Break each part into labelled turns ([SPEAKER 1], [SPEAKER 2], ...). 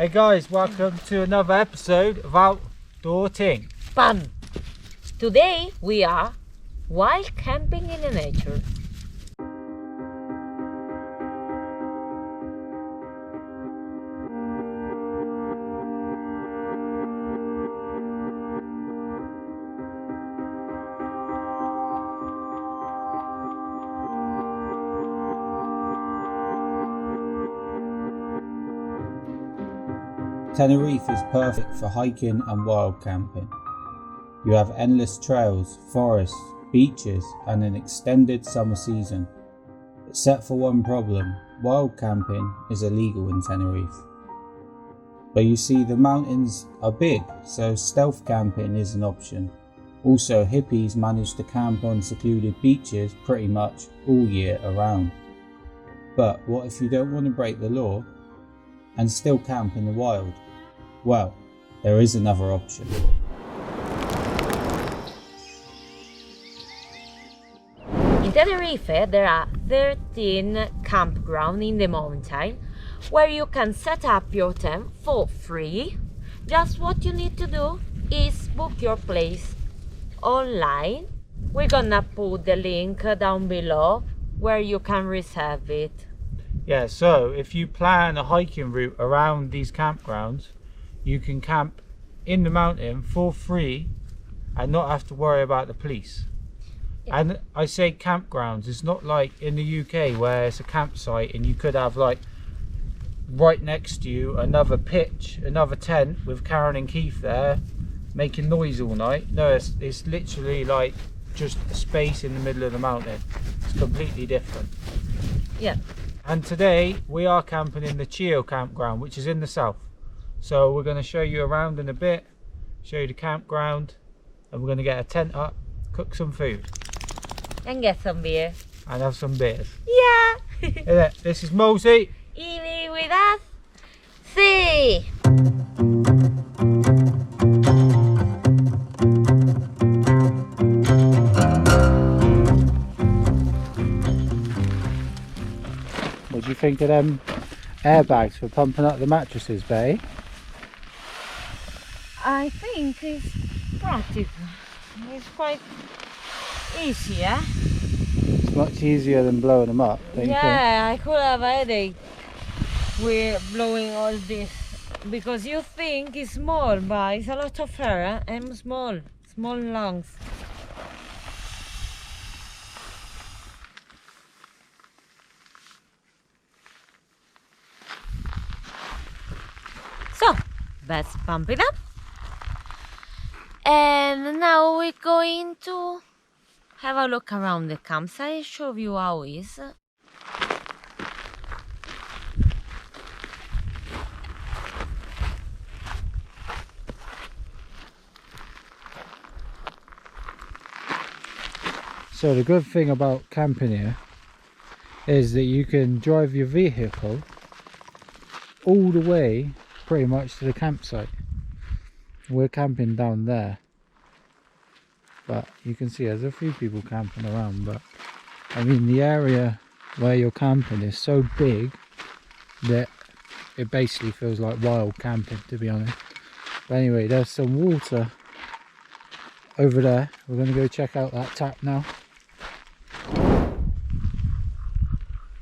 [SPEAKER 1] Hey guys, welcome to another episode of Outdoor Ting.
[SPEAKER 2] Fun! Today we are wild camping in the nature.
[SPEAKER 3] Tenerife is perfect for hiking and wild camping. You have endless trails, forests, beaches and an extended summer season. Except for one problem, wild camping is illegal in Tenerife. But you see, the mountains are big, so stealth camping is an option. Also, hippies manage to camp on secluded beaches pretty much all year around. But what if you don't want to break the law and still camp in the wild? Well, there is another option.
[SPEAKER 2] In Tenerife there are 13 campgrounds in the Mount Teide where you can set up your tent for free. Just what you need to do is book your place online. We're gonna put the link down below where you can reserve it.
[SPEAKER 1] Yeah, so if you plan a hiking route around these campgrounds, you can camp in the mountain for free and not have to worry about the police.
[SPEAKER 2] Yeah.
[SPEAKER 1] And I say campgrounds, it's not like in the UK where it's a campsite and you could have like right next to you another pitch, another tent with Karen and Keith there making noise all night. No, it's literally like just a space in the middle of the mountain. It's completely different.
[SPEAKER 2] Yeah.
[SPEAKER 1] And today we are camping in the Chío campground, which is in the south. So we're going to show you around in a bit, show you the campground, and we're going to get a tent up, cook some food.
[SPEAKER 2] And get some beer.
[SPEAKER 1] And have some beers.
[SPEAKER 2] Yeah!
[SPEAKER 1] Hey there, this is Mosey.
[SPEAKER 2] Evie with us. See!
[SPEAKER 1] What do you think of them airbags for pumping up the mattresses, Bay?
[SPEAKER 2] I think it's practical. It's quite easy, yeah?
[SPEAKER 1] It's much easier than blowing them up, don't you think?
[SPEAKER 2] Yeah, I could have a headache with blowing all this because you think it's small, but it's a lot of air and small lungs. So, let's pump it up. And now we're going to have a look around the campsite, show you how it is.
[SPEAKER 1] So the good thing about camping here is that you can drive your vehicle all the way pretty much to the campsite. We're camping down there, but you can see there's a few people camping around, but I mean the area where you're camping is so big that it basically feels like wild camping, to be honest. But anyway, there's some water over there. We're going to go check out that tap now.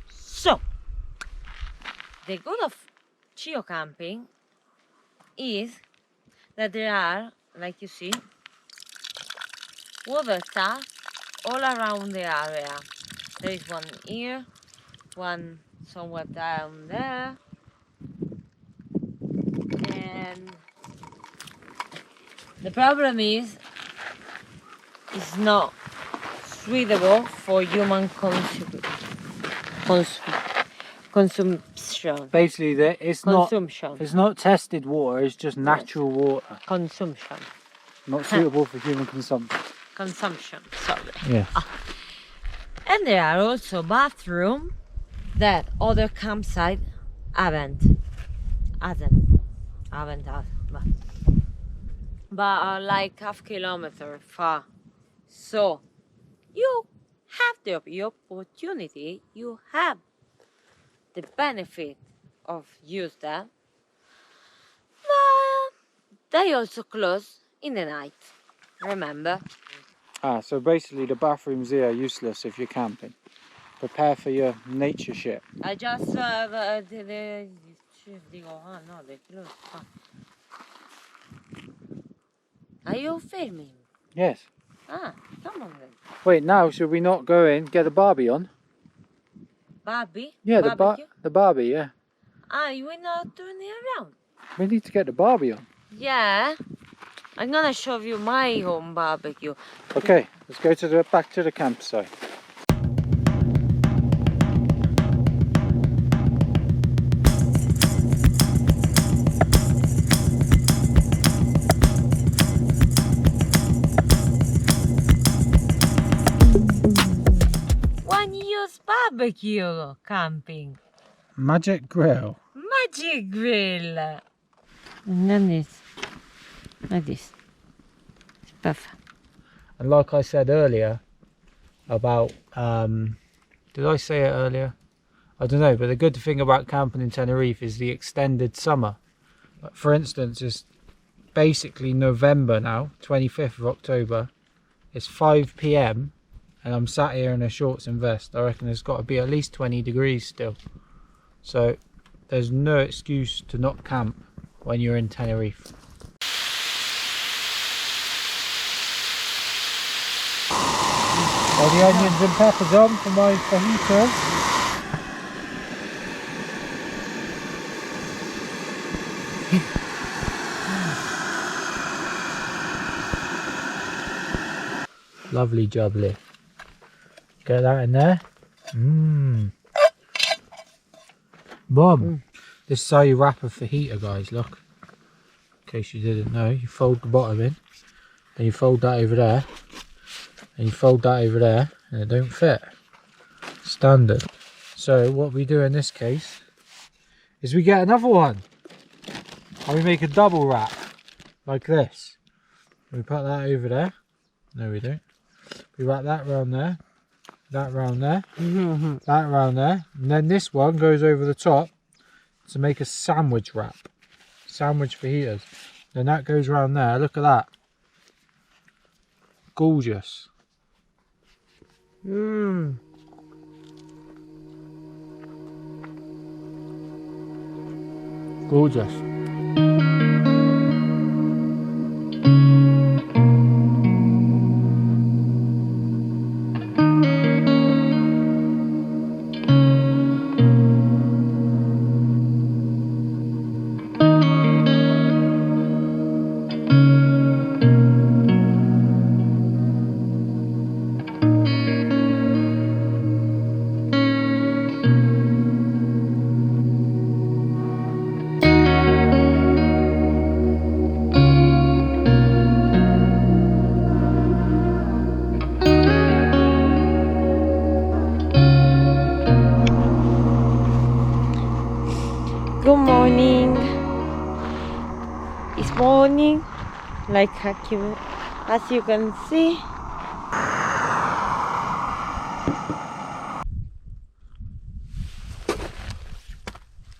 [SPEAKER 2] So, the good of Chío camping is that there are, like you see, water taps all around the area. There is one here, one somewhere down there, and the problem is it's not suitable for human consumption.
[SPEAKER 1] Basically, it's
[SPEAKER 2] Consumption.
[SPEAKER 1] not tested water. It's just natural water,
[SPEAKER 2] Consumption.
[SPEAKER 1] not suitable for human consumption.
[SPEAKER 2] Consumption, sorry.
[SPEAKER 1] Yeah.
[SPEAKER 2] And there are also bathrooms that other campsites haven't but are like half kilometer far. So you have the opportunity, you have the benefit of use that They also close in the night. Remember?
[SPEAKER 1] Ah, so basically the bathrooms here are useless if you're camping. Prepare for your nature shit.
[SPEAKER 2] I just digo, ah, no, they close. Ah. Are you filming?
[SPEAKER 1] Yes.
[SPEAKER 2] Ah, come on then.
[SPEAKER 1] Wait, now should we not go in, get the barbie on?
[SPEAKER 2] Barbie?
[SPEAKER 1] Yeah,
[SPEAKER 2] Barbecue?
[SPEAKER 1] the barbie, yeah.
[SPEAKER 2] Ah, you will not turn it around?
[SPEAKER 1] We need to get the barbie on.
[SPEAKER 2] Yeah. I'm gonna show you my home barbecue.
[SPEAKER 1] Okay, let's go to back to the campsite.
[SPEAKER 2] One use barbecue camping.
[SPEAKER 1] Magic grill.
[SPEAKER 2] Magic grill. And then this. Like this. It's perfect.
[SPEAKER 1] And like I said earlier about, did I say it earlier? I don't know, but the good thing about camping in Tenerife is the extended summer. Like for instance, it's basically November now, 25th of October. It's 5 PM and I'm sat here in a shorts and vest. I reckon there's got to be at least 20 degrees still. So there's no excuse to not camp when you're in Tenerife. All the onions and peppers on for my fajitas. Lovely jubbly. Get that in there. Mmm. Boom. This is how you wrap a fajita, guys, look. In case you didn't know, you fold the bottom in, and you fold that over there, and you fold that over there, and it don't fit. Standard. So what we do in this case is we get another one, and we make a double wrap like this. We put that over there. No, we don't. We wrap that round there, that round there, that round there, and then this one goes over the top to make a sandwich wrap. Sandwich fajitas. Then that goes around there. Look at that. Gorgeous.
[SPEAKER 2] Mmm.
[SPEAKER 1] Gorgeous.
[SPEAKER 2] Good morning. It's morning, like as you can see.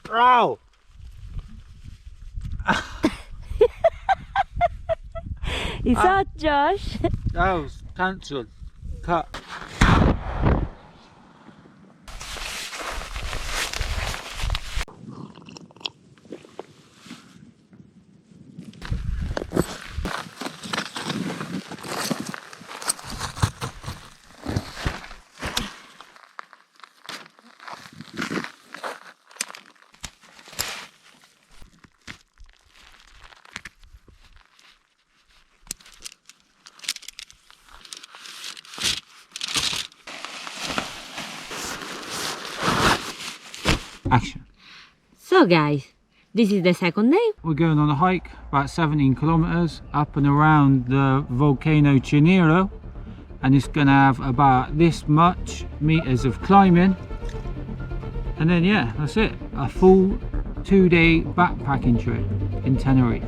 [SPEAKER 1] Ow!
[SPEAKER 2] Is that Josh?
[SPEAKER 1] That was cancelled. Cut. Action.
[SPEAKER 2] So guys, this is the second day.
[SPEAKER 1] We're going on a hike about 17 kilometers up and around the volcano Chinyero, and it's gonna have about this much meters of climbing, and then yeah, that's it, a full 2-day backpacking trip in Tenerife.